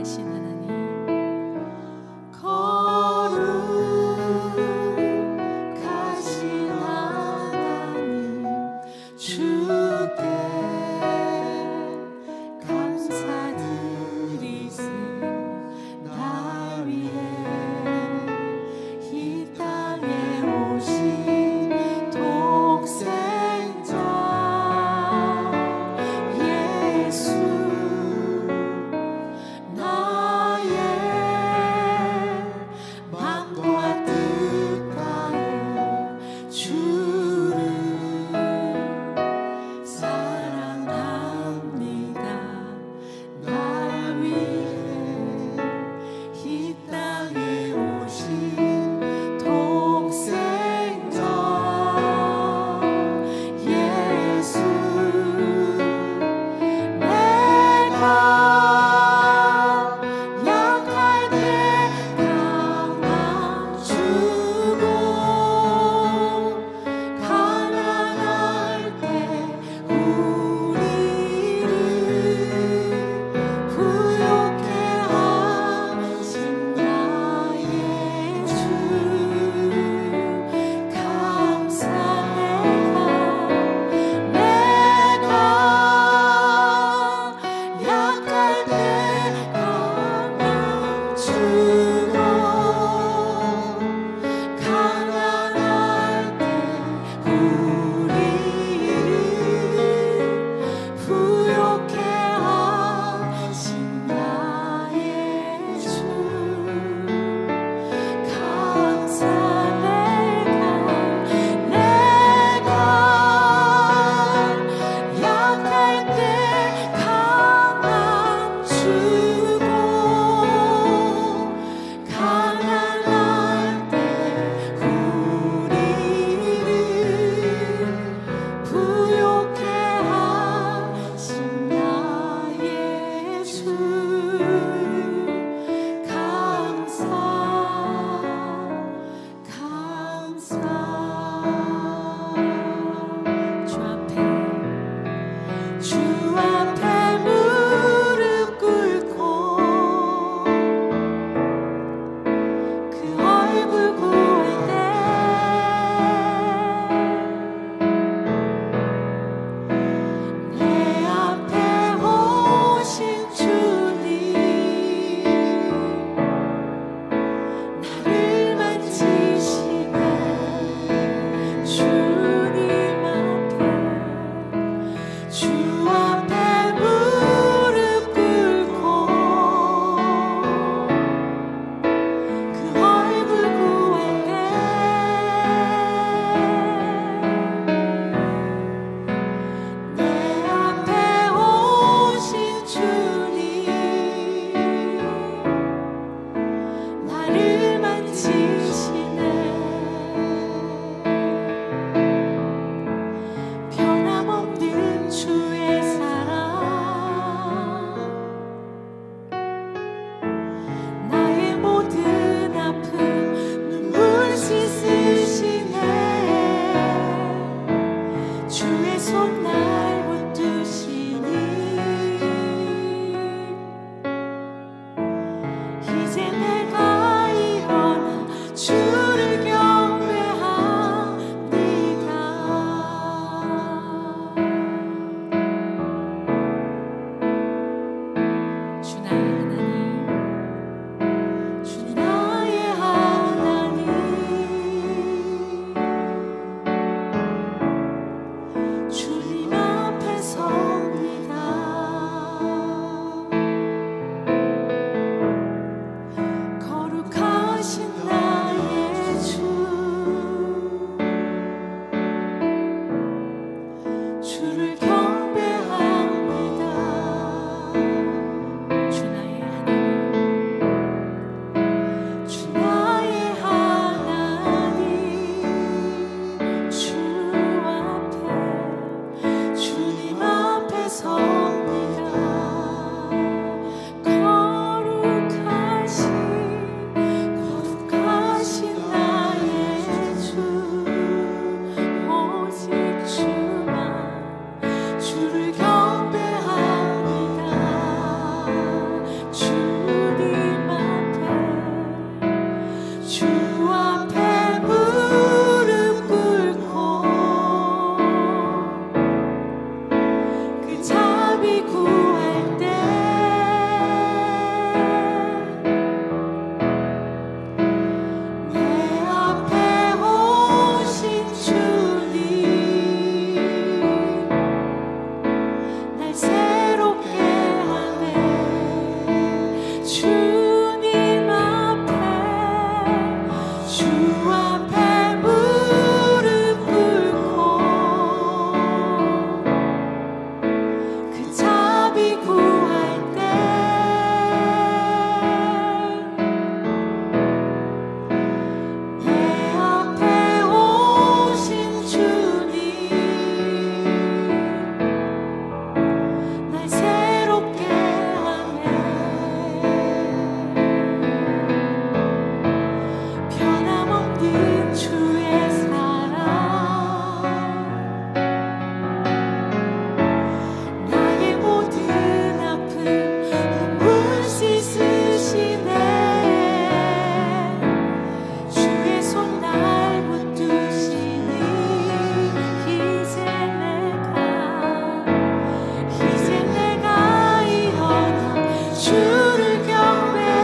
살아계신 하나님, 거룩하신 하나님, 주께 감사드리세. 나 위해 이 땅에 오신 독생자 예수, 나 주님 앞에 주 앞에 무릎 꿇고 그 자비 구할 때 내 앞에 오신 주님 날 새롭게 하네. 변함없는 주의 사랑 나의 모든 아픔 눈물 씻으시네. 주의 손 날 붙드시니 이제 내가 일어나 주를 경배합니다.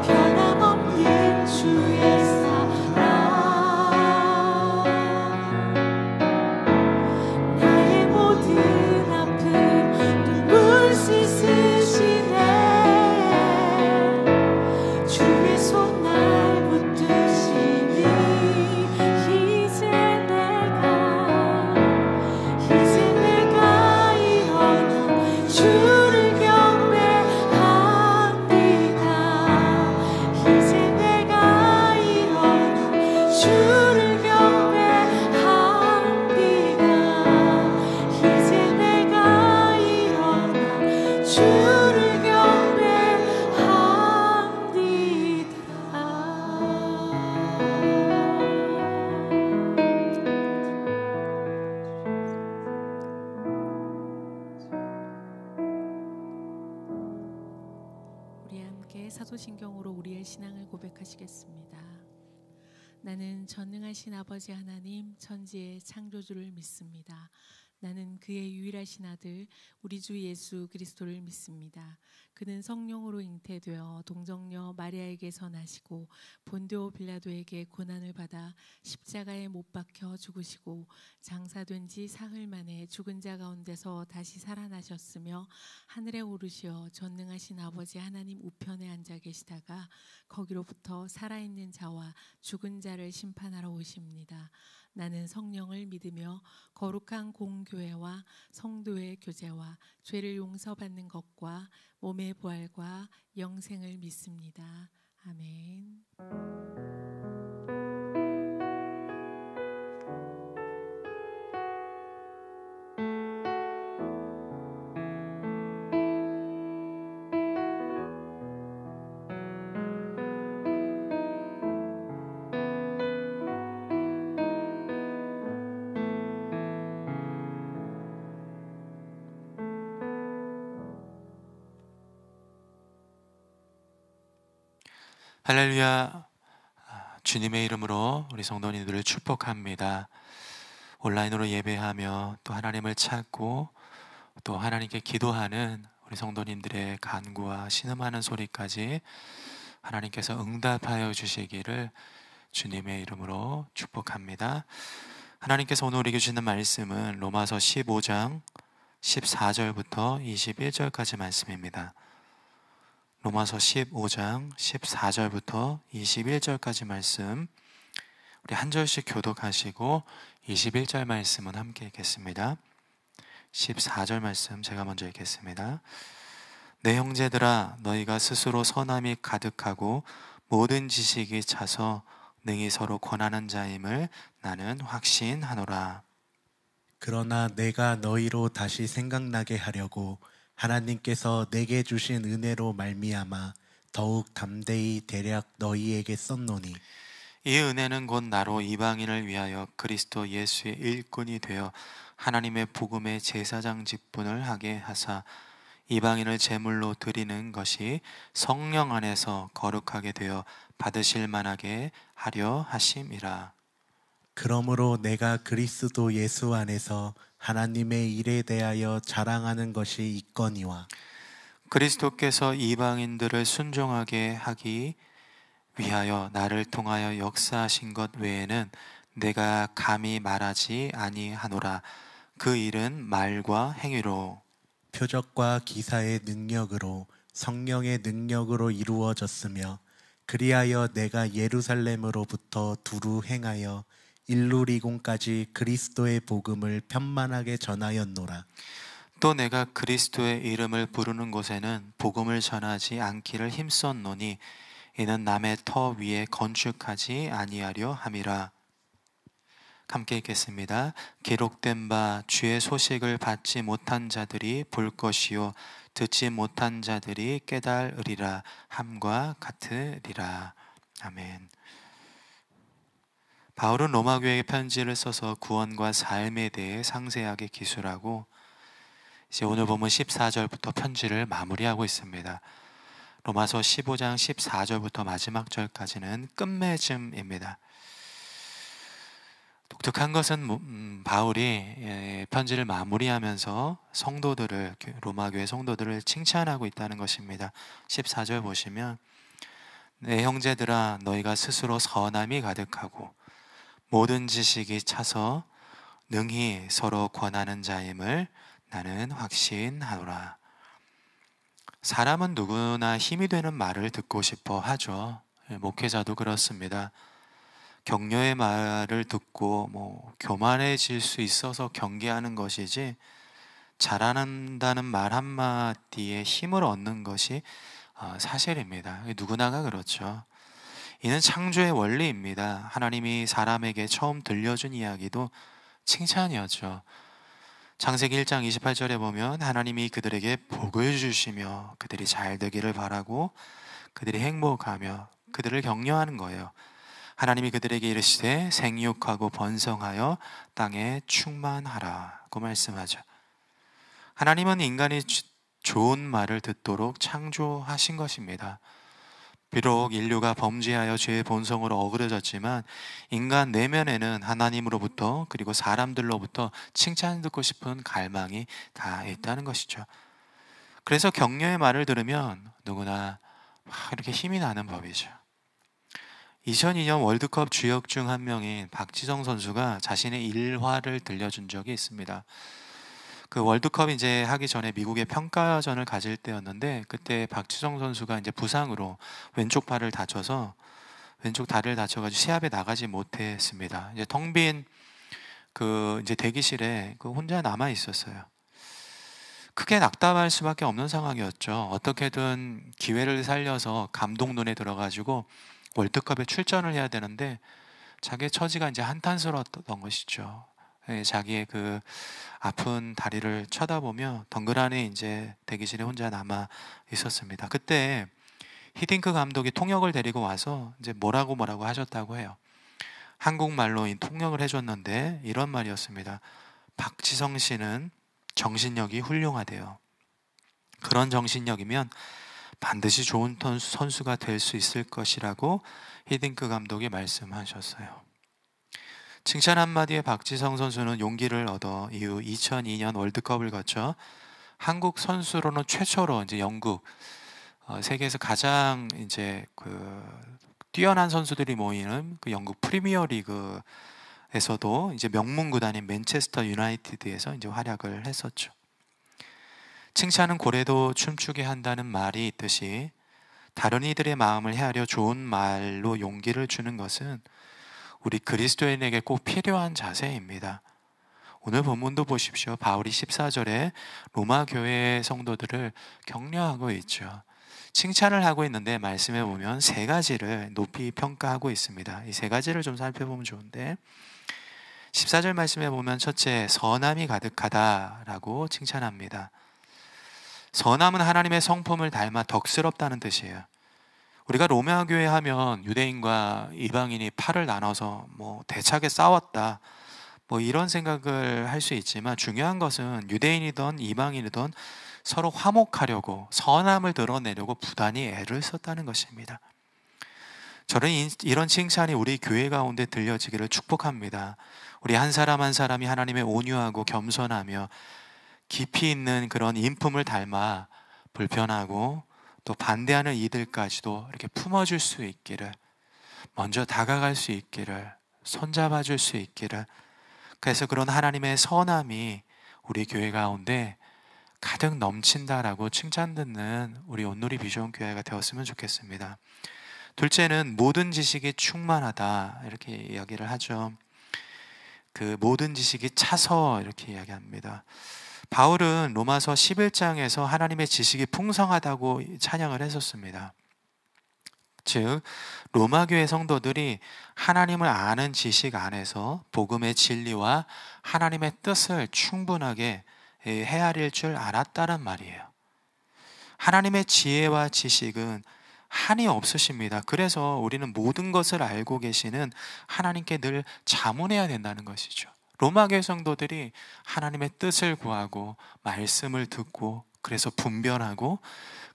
변함없는 주의 사랑 나의 모든 아픔 눈물 씻으시네. 주의 손 날 붙드시니 이제 내가 일어나 주를 경배합니다. 이제 내가 일어나 주를 경배합니다. 이제 내가 일어나 주를 우리 함께 사도신경으로 우리의 신앙을 고백하시겠습니다. 나는 전능하신 아버지 하나님 천지의 창조주를 믿습니다. 나는 그의 유일하신 아들 우리 주 예수 그리스도를 믿습니다. 그는 성령으로 잉태되어 동정녀 마리아에게서 나시고 본디오 빌라도에게 고난을 받아 십자가에 못 박혀 죽으시고 장사된 지 사흘 만에 죽은 자 가운데서 다시 살아나셨으며 하늘에 오르시어 전능하신 아버지 하나님 우편에 앉아 계시다가 거기로부터 살아있는 자와 죽은 자를 심판하러 오십니다. 나는 성령을 믿으며 거룩한 공교회와 성도의 교제와 죄를 용서받는 것과 몸의 부활과 영생을 믿습니다. 아멘. 할렐루야. 주님의 이름으로 우리 성도님들을 축복합니다. 온라인으로 예배하며 또 하나님을 찾고 또 하나님께 기도하는 우리 성도님들의 간구와 신음하는 소리까지 하나님께서 응답하여 주시기를 주님의 이름으로 축복합니다. 하나님께서 오늘 우리에게 주시는 말씀은 로마서 15장 14절부터 21절까지 말씀입니다. 로마서 15장 14절부터 21절까지 말씀, 우리 한 절씩 교독하시고 21절 말씀은 함께 읽겠습니다. 14절 말씀 제가 먼저 읽겠습니다. 내 형제들아, 너희가 스스로 선함이 가득하고 모든 지식이 차서 능히 서로 권하는 자임을 나는 확신하노라. 그러나 내가 너희로 다시 생각나게 하려고 하나님께서 내게 주신 은혜로 말미암아 더욱 담대히 대략 너희에게 썼노니, 이 은혜는 곧 나로 이방인을 위하여 그리스도 예수의 일꾼이 되어 하나님의 복음의 제사장 직분을 하게 하사 이방인을 제물로 드리는 것이 성령 안에서 거룩하게 되어 받으실 만하게 하려 하심이라. 그러므로 내가 그리스도 예수 안에서 하나님의 일에 대하여 자랑하는 것이 있거니와, 그리스도께서 이방인들을 순종하게 하기 위하여 나를 통하여 역사하신 것 외에는 내가 감히 말하지 아니하노라. 그 일은 말과 행위로. 표적과 기사의 능력으로 성령의 능력으로 이루어졌으며 그리하여 내가 예루살렘으로부터 두루 행하여 일루리곤까지 그리스도의 복음을 편만하게 전하였노라. 또 내가 그리스도의 이름을 부르는 곳에는 복음을 전하지 않기를 힘썼노니 이는 남의 터 위에 건축하지 아니하려 함이라. 함께 읽겠습니다. 기록된 바 주의 소식을 받지 못한 자들이 볼 것이요 듣지 못한 자들이 깨달으리라 함과 같으리라. 아멘. 바울은 로마 교회에 편지를 써서 구원과 삶에 대해 상세하게 기술하고 이제 오늘 보면 14절부터 편지를 마무리하고 있습니다. 로마서 15장 14절부터 마지막 절까지는 끝맺음입니다. 독특한 것은 바울이 편지를 마무리하면서 성도들을, 로마 교회 성도들을 칭찬하고 있다는 것입니다. 14절 보시면 내 형제들아 너희가 스스로 선함이 가득하고 모든 지식이 차서 능히 서로 권하는 자임을 나는 확신하노라. 사람은 누구나 힘이 되는 말을 듣고 싶어 하죠. 목회자도 그렇습니다. 격려의 말을 듣고 교만해질 수 있어서 경계하는 것이지 잘한다는 말 한마디에 힘을 얻는 것이 사실입니다. 누구나가 그렇죠. 이는 창조의 원리입니다. 하나님이 사람에게 처음 들려준 이야기도 칭찬이었죠. 창세기 1장 28절에 보면 하나님이 그들에게 복을 주시며 그들이 잘 되기를 바라고 그들이 행복하며 그들을 격려하는 거예요. 하나님이 그들에게 이르시되 생육하고 번성하여 땅에 충만하라고 말씀하죠. 하나님은 인간이 좋은 말을 듣도록 창조하신 것입니다. 비록 인류가 범죄하여 죄의 본성으로 어그러졌지만 인간 내면에는 하나님으로부터 그리고 사람들로부터 칭찬 듣고 싶은 갈망이 다 있다는 것이죠. 그래서 격려의 말을 들으면 누구나 이렇게 힘이 나는 법이죠. 2002년 월드컵 주역 중 한 명인 박지성 선수가 자신의 일화를 들려준 적이 있습니다. 그 월드컵 이제 하기 전에 미국의 평가전을 가질 때였는데 그때 박지성 선수가 이제 부상으로 왼쪽 발을 다쳐서 왼쪽 다리를 다쳐가지고 시합에 나가지 못했습니다. 이제 텅 빈 그 이제 대기실에 혼자 남아 있었어요. 크게 낙담할 수밖에 없는 상황이었죠. 어떻게든 기회를 살려서 감독 눈에 들어가지고 월드컵에 출전을 해야 되는데 자기의 처지가 이제 한탄스러웠던 것이죠. 자기의 그 아픈 다리를 쳐다보며 덩그러니 이제 대기실에 혼자 남아 있었습니다. 그때 히딩크 감독이 통역을 데리고 와서 이제 뭐라고 하셨다고 해요. 한국말로 통역을 해줬는데 이런 말이었습니다. 박지성 씨는 정신력이 훌륭하대요. 그런 정신력이면 반드시 좋은 선수가 될 수 있을 것이라고 히딩크 감독이 말씀하셨어요. 칭찬 한마디에 박지성 선수는 용기를 얻어 이후 2002년 월드컵을 거쳐 한국 선수로는 최초로 이제 영국 세계에서 가장 이제 뛰어난 선수들이 모이는 그 영국 프리미어 리그에서도 이제 명문 구단인 맨체스터 유나이티드에서 이제 활약을 했었죠. 칭찬은 고래도 춤추게 한다는 말이 있듯이 다른 이들의 마음을 헤아려 좋은 말로 용기를 주는 것은 우리 그리스도인에게 꼭 필요한 자세입니다. 오늘 본문도 보십시오. 바울이 14절에 로마 교회 성도들을 격려하고 있죠. 칭찬을 하고 있는데 말씀해 보면 세 가지를 높이 평가하고 있습니다. 이 세 가지를 좀 살펴보면 좋은데 14절 말씀해 보면 첫째, 선함이 가득하다라고 칭찬합니다. 선함은 하나님의 성품을 닮아 덕스럽다는 뜻이에요. 우리가 로마 교회 하면 유대인과 이방인이 팔을 나눠서 대차게 싸웠다 이런 생각을 할 수 있지만 중요한 것은 유대인이든 이방인이든 서로 화목하려고 선함을 드러내려고 부단히 애를 썼다는 것입니다. 저는 이런 칭찬이 우리 교회 가운데 들려지기를 축복합니다. 우리 한 사람 한 사람이 하나님의 온유하고 겸손하며 깊이 있는 그런 인품을 닮아 불편하고 또 반대하는 이들까지도 이렇게 품어줄 수 있기를, 먼저 다가갈 수 있기를, 손잡아줄 수 있기를, 그래서 그런 하나님의 선함이 우리 교회 가운데 가득 넘친다라고 칭찬 듣는 우리 온누리 비전 교회가 되었으면 좋겠습니다. 둘째는 모든 지식이 충만하다 이렇게 이야기를 하죠. 그 모든 지식이 차서 이렇게 이야기합니다. 바울은 로마서 11장에서 하나님의 지식이 풍성하다고 찬양을 했었습니다. 즉 로마 교회 성도들이 하나님을 아는 지식 안에서 복음의 진리와 하나님의 뜻을 충분하게 헤아릴 줄 알았다는 말이에요. 하나님의 지혜와 지식은 한이 없으십니다. 그래서 우리는 모든 것을 알고 계시는 하나님께 늘 자문해야 된다는 것이죠. 로마 교회 성도들이 하나님의 뜻을 구하고 말씀을 듣고 그래서 분별하고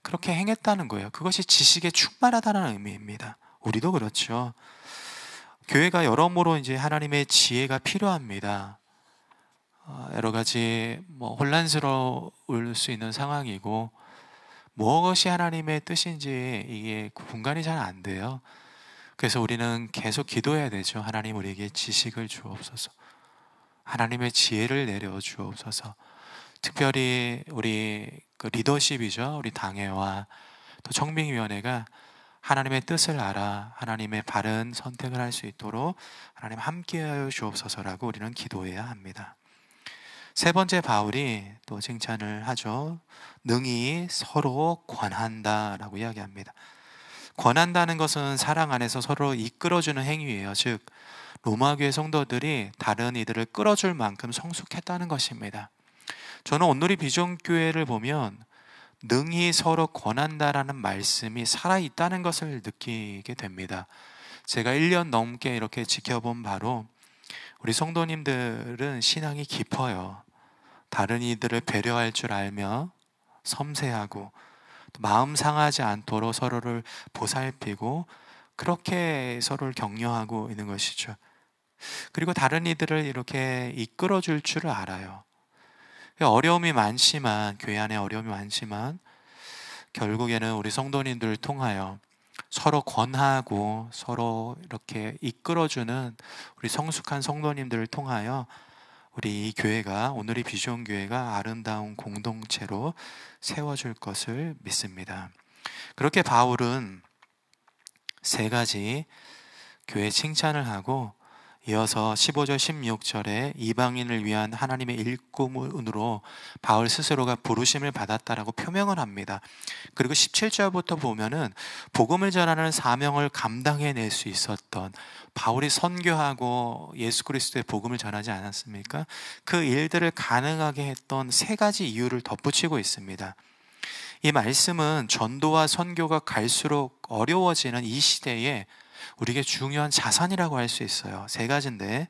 그렇게 행했다는 거예요. 그것이 지식에 충만하다는 의미입니다. 우리도 그렇죠. 교회가 여러모로 이제 하나님의 지혜가 필요합니다. 여러 가지 혼란스러울 수 있는 상황이고 무엇이 하나님의 뜻인지 이게 분간이 잘 안 돼요. 그래서 우리는 계속 기도해야 되죠. 하나님 우리에게 지식을 주옵소서. 하나님의 지혜를 내려 주옵소서. 특별히 우리 리더십이죠. 우리 당회와 또 청빙위원회가 하나님의 뜻을 알아 하나님의 바른 선택을 할 수 있도록 하나님 함께하여 주옵소서라고 우리는 기도해야 합니다. 세 번째 바울이 또 칭찬을 하죠. 능히 서로 권한다라고 이야기합니다. 권한다는 것은 사랑 안에서 서로 이끌어주는 행위예요. 즉 로마 교회 성도들이 다른 이들을 끌어줄 만큼 성숙했다는 것입니다. 저는 온누리 비전 교회를 보면 능히 서로 권한다라는 말씀이 살아있다는 것을 느끼게 됩니다. 제가 1년 넘게 이렇게 지켜본 바로 우리 성도님들은 신앙이 깊어요. 다른 이들을 배려할 줄 알며 섬세하고 또 마음 상하지 않도록 서로를 보살피고 그렇게 서로를 격려하고 있는 것이죠. 그리고 다른 이들을 이렇게 이끌어 줄 줄을 알아요. 어려움이 많지만 교회 안에 어려움이 많지만 결국에는 우리 성도님들을 통하여 서로 권하고 서로 이렇게 이끌어주는 우리 성숙한 성도님들을 통하여 우리 이 교회가 오늘의 비전 교회가 아름다운 공동체로 세워줄 것을 믿습니다. 그렇게 바울은 세 가지 교회 칭찬을 하고 이어서 15절 16절에 이방인을 위한 하나님의 일꾼으로 바울 스스로가 부르심을 받았다라고 표명을 합니다. 그리고 17절부터 보면은 복음을 전하는 사명을 감당해낼 수 있었던 바울이 선교하고 예수 그리스도의 복음을 전하지 않았습니까? 그 일들을 가능하게 했던 세 가지 이유를 덧붙이고 있습니다. 이 말씀은 전도와 선교가 갈수록 어려워지는 이 시대에 우리에게 중요한 자산이라고 할 수 있어요. 세 가지인데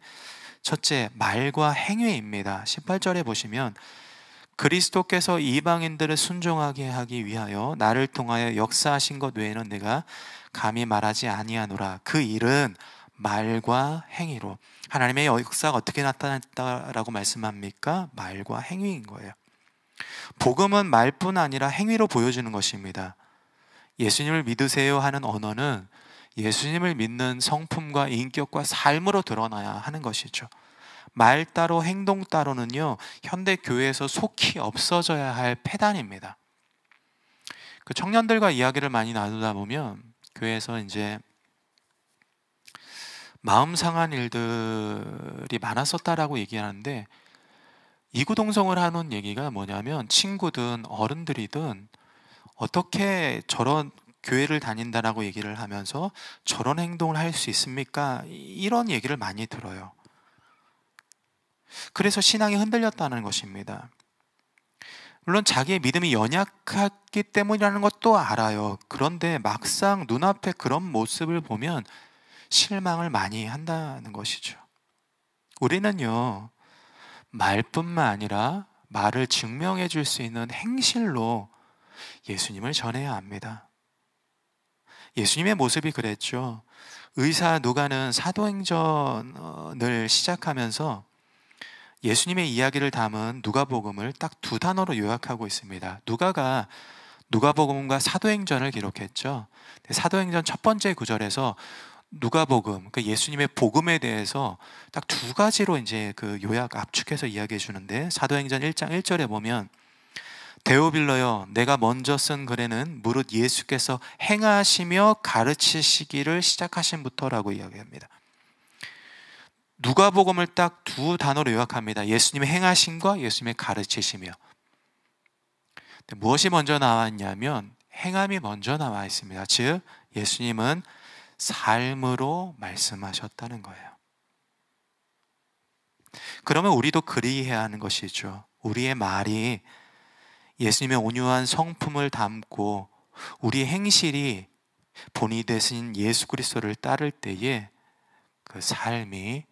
첫째, 말과 행위입니다. 18절에 보시면 그리스도께서 이방인들을 순종하게 하기 위하여 나를 통하여 역사하신 것 외에는 내가 감히 말하지 아니하노라. 그 일은 말과 행위로. 하나님의 역사가 어떻게 나타났다라고 말씀합니까? 말과 행위인 거예요. 복음은 말뿐 아니라 행위로 보여주는 것입니다. 예수님을 믿으세요 하는 언어는 예수님을 믿는 성품과 인격과 삶으로 드러나야 하는 것이죠. 말 따로 행동 따로는요, 현대 교회에서 속히 없어져야 할 폐단입니다. 그 청년들과 이야기를 많이 나누다 보면 교회에서 이제 마음 상한 일들이 많았었다라고 얘기하는데 이구동성을 하는 얘기가 뭐냐면 친구든 어른들이든 어떻게 저런 교회를 다닌다라고 얘기를 하면서 저런 행동을 할 수 있습니까? 이런 얘기를 많이 들어요. 그래서 신앙이 흔들렸다는 것입니다. 물론 자기의 믿음이 연약하기 때문이라는 것도 알아요. 그런데 막상 눈앞에 그런 모습을 보면 실망을 많이 한다는 것이죠. 우리는요, 말뿐만 아니라 말을 증명해 줄 수 있는 행실로 예수님을 전해야 합니다. 예수님의 모습이 그랬죠. 의사 누가는 사도행전을 시작하면서 예수님의 이야기를 담은 누가복음을 딱 두 단어로 요약하고 있습니다. 누가가 누가복음과 사도행전을 기록했죠. 사도행전 첫 번째 구절에서 누가복음, 그 예수님의 복음에 대해서 딱 두 가지로 이제 그 요약 압축해서 이야기해 주는데 사도행전 1장 1절에 보면 데오빌러여, 내가 먼저 쓴 글에는 무릇 예수께서 행하시며 가르치시기를 시작하신부터라고 이야기합니다. 누가복음을 딱 두 단어로 요약합니다. 예수님의 행하심과 예수님의 가르치시며. 무엇이 먼저 나왔냐면 행함이 먼저 나와 있습니다. 즉 예수님은 삶으로 말씀하셨다는 거예요. 그러면 우리도 그리해야 하는 것이죠. 우리의 말이 예수님의 온유한 성품을 담고 우리의 행실이 본이 되신 예수 그리스도를 따를 때에 그 삶이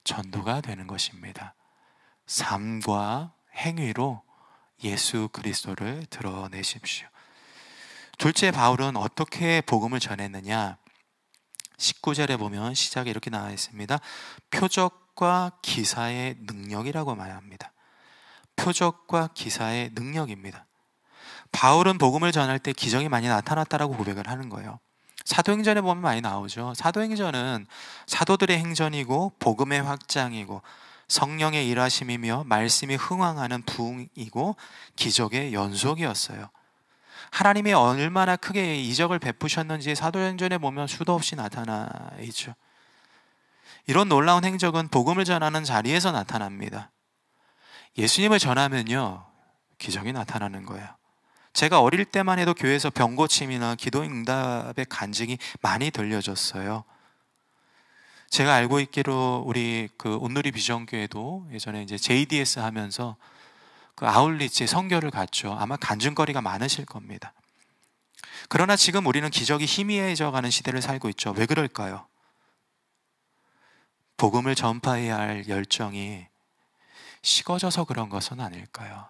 전도가 되는 것입니다. 삶과 행위로 예수 그리스도를 드러내십시오. 둘째, 바울은 어떻게 복음을 전했느냐? 19절에 보면 시작에 이렇게 나와 있습니다. 표적과 기사의 능력이라고 말합니다. 표적과 기사의 능력입니다. 바울은 복음을 전할 때 기적이 많이 나타났다라고 고백을 하는 거예요. 사도행전에 보면 많이 나오죠. 사도행전은 사도들의 행전이고 복음의 확장이고 성령의 일하심이며 말씀이 흥왕하는 부흥이고 기적의 연속이었어요. 하나님이 얼마나 크게 이적을 베푸셨는지 사도행전에 보면 수도 없이 나타나 있죠. 이런 놀라운 행적은 복음을 전하는 자리에서 나타납니다. 예수님을 전하면요, 기적이 나타나는 거예요. 제가 어릴 때만 해도 교회에서 병고침이나 기도응답의 간증이 많이 들려졌어요. 제가 알고 있기로 우리 그 온누리 비전교회도 예전에 이제 JDS 하면서 그 아울리치 선교를 갔죠. 아마 간증거리가 많으실 겁니다. 그러나 지금 우리는 기적이 희미해져 가는 시대를 살고 있죠. 왜 그럴까요? 복음을 전파해야 할 열정이 식어져서 그런 것은 아닐까요?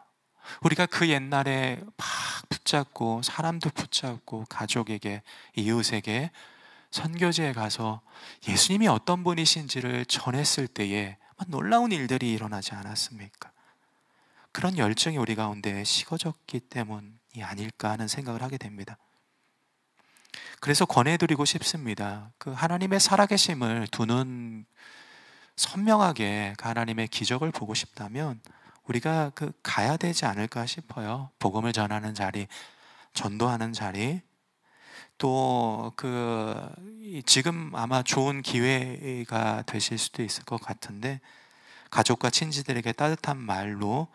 우리가 그 옛날에 막 붙잡고 사람도 붙잡고 가족에게 이웃에게 선교지에 가서 예수님이 어떤 분이신지를 전했을 때에 놀라운 일들이 일어나지 않았습니까? 그런 열정이 우리 가운데 식어졌기 때문이 아닐까 하는 생각을 하게 됩니다. 그래서 권해드리고 싶습니다. 그 하나님의 살아계심을 두 눈 선명하게 그 하나님의 기적을 보고 싶다면 우리가 그 가야 되지 않을까 싶어요. 복음을 전하는 자리, 전도하는 자리, 또 지금 아마 좋은 기회가 되실 수도 있을 것 같은데 가족과 친지들에게 따뜻한 말로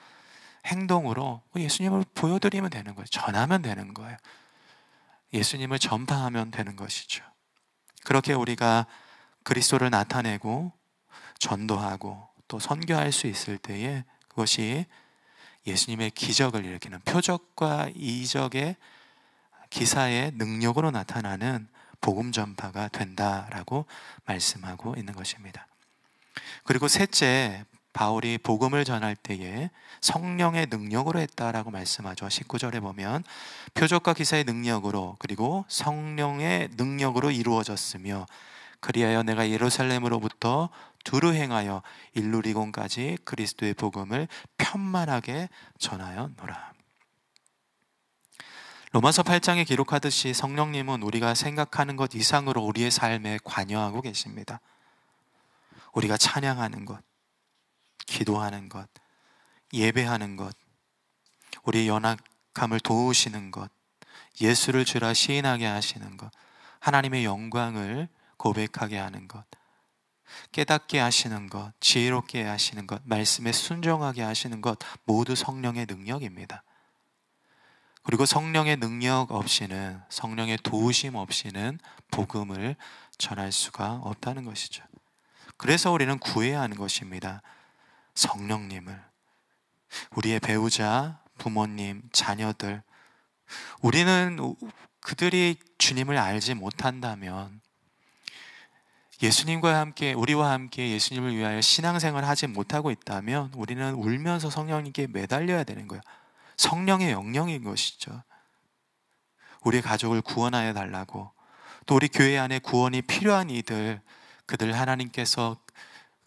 행동으로 예수님을 보여드리면 되는 거예요. 전하면 되는 거예요. 예수님을 전파하면 되는 것이죠. 그렇게 우리가 그리스도를 나타내고 전도하고 또 선교할 수 있을 때에 그것이 예수님의 기적을 일으키는 표적과 이적의 기사의 능력으로 나타나는 복음 전파가 된다라고 말씀하고 있는 것입니다. 그리고 셋째, 바울이 복음을 전할 때에 성령의 능력으로 했다라고 말씀하죠. 19절에 보면 표적과 기사의 능력으로 그리고 성령의 능력으로 이루어졌으며 그리하여 내가 예루살렘으로부터 두루 행하여 일루리곤까지 그리스도의 복음을 편만하게 전하였노라. 로마서 8장에 기록하듯이 성령님은 우리가 생각하는 것 이상으로 우리의 삶에 관여하고 계십니다. 우리가 찬양하는 것, 기도하는 것, 예배하는 것, 우리의 연약함을 도우시는 것, 예수를 주라 시인하게 하시는 것, 하나님의 영광을 고백하게 하는 것, 깨닫게 하시는 것, 지혜롭게 하시는 것, 말씀에 순종하게 하시는 것 모두 성령의 능력입니다. 그리고 성령의 능력 없이는, 성령의 도우심 없이는 복음을 전할 수가 없다는 것이죠. 그래서 우리는 구해야 하는 것입니다. 성령님을. 우리의 배우자, 부모님, 자녀들, 우리는 그들이 주님을 알지 못한다면, 예수님과 함께, 우리와 함께 예수님을 위하여 신앙생활을 하지 못하고 있다면 우리는 울면서 성령님께 매달려야 되는 거예요. 성령의 영령인 것이죠. 우리 가족을 구원하여 달라고, 또 우리 교회 안에 구원이 필요한 이들, 그들 하나님께서,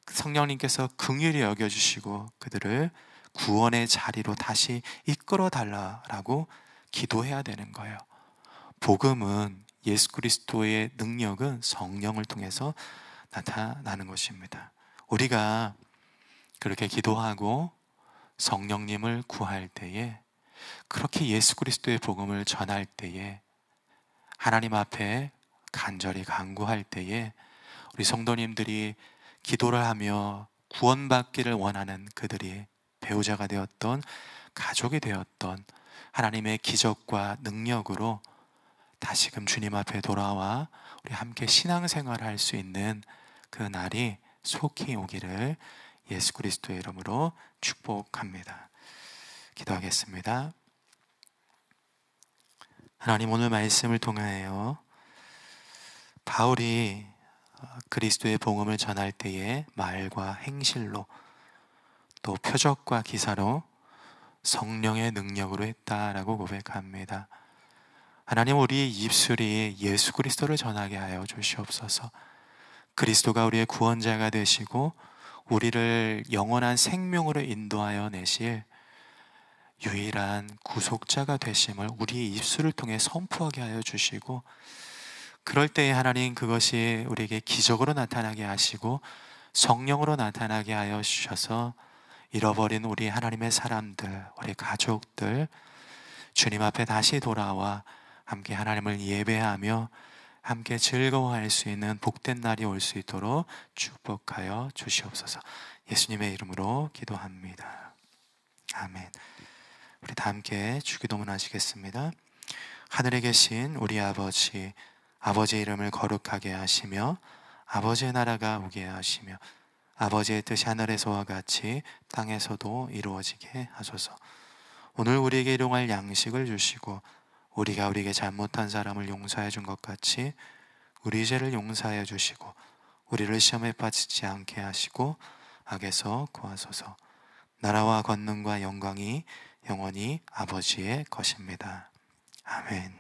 성령님께서 긍휼히 여겨주시고 그들을 구원의 자리로 다시 이끌어 달라고 기도해야 되는 거예요. 복음은, 예수 그리스도의 능력은 성령을 통해서 나타나는 것입니다. 우리가 그렇게 기도하고 성령님을 구할 때에 그렇게 예수 그리스도의 복음을 전할 때에, 하나님 앞에 간절히 간구할 때에 우리 성도님들이 기도를 하며 구원받기를 원하는 그들이 배우자가 되었던, 가족이 되었던 하나님의 기적과 능력으로 다시금 주님 앞에 돌아와 우리 함께 신앙생활을 할 수 있는 그 날이 속히 오기를 예수 그리스도의 이름으로 축복합니다. 기도하겠습니다. 하나님, 오늘 말씀을 통하여 바울이 그리스도의 복음을 전할 때에 말과 행실로, 또 표적과 기사로, 성령의 능력으로 했다라고 고백합니다. 하나님, 우리 입술이 예수 그리스도를 전하게 하여 주시옵소서. 그리스도가 우리의 구원자가 되시고 우리를 영원한 생명으로 인도하여 내실 유일한 구속자가 되심을 우리 입술을 통해 선포하게 하여 주시고, 그럴 때에 하나님, 그것이 우리에게 기적으로 나타나게 하시고 성령으로 나타나게 하여 주셔서 잃어버린 우리 하나님의 사람들, 우리 가족들 주님 앞에 다시 돌아와 함께 하나님을 예배하며 함께 즐거워할 수 있는 복된 날이 올 수 있도록 축복하여 주시옵소서. 예수님의 이름으로 기도합니다. 아멘. 우리 다 함께 주기도문 하시겠습니다. 하늘에 계신 우리 아버지, 아버지의 이름을 거룩하게 하시며 아버지의 나라가 오게 하시며 아버지의 뜻이 하늘에서와 같이 땅에서도 이루어지게 하소서. 오늘 우리에게 일용할 양식을 주시고 우리가 우리에게 잘못한 사람을 용서해 준 것 같이 우리 죄를 용서하여 주시고 우리를 시험에 빠지지 않게 하시고 악에서 구하소서. 나라와 권능과 영광이 영원히 아버지의 것입니다. 아멘.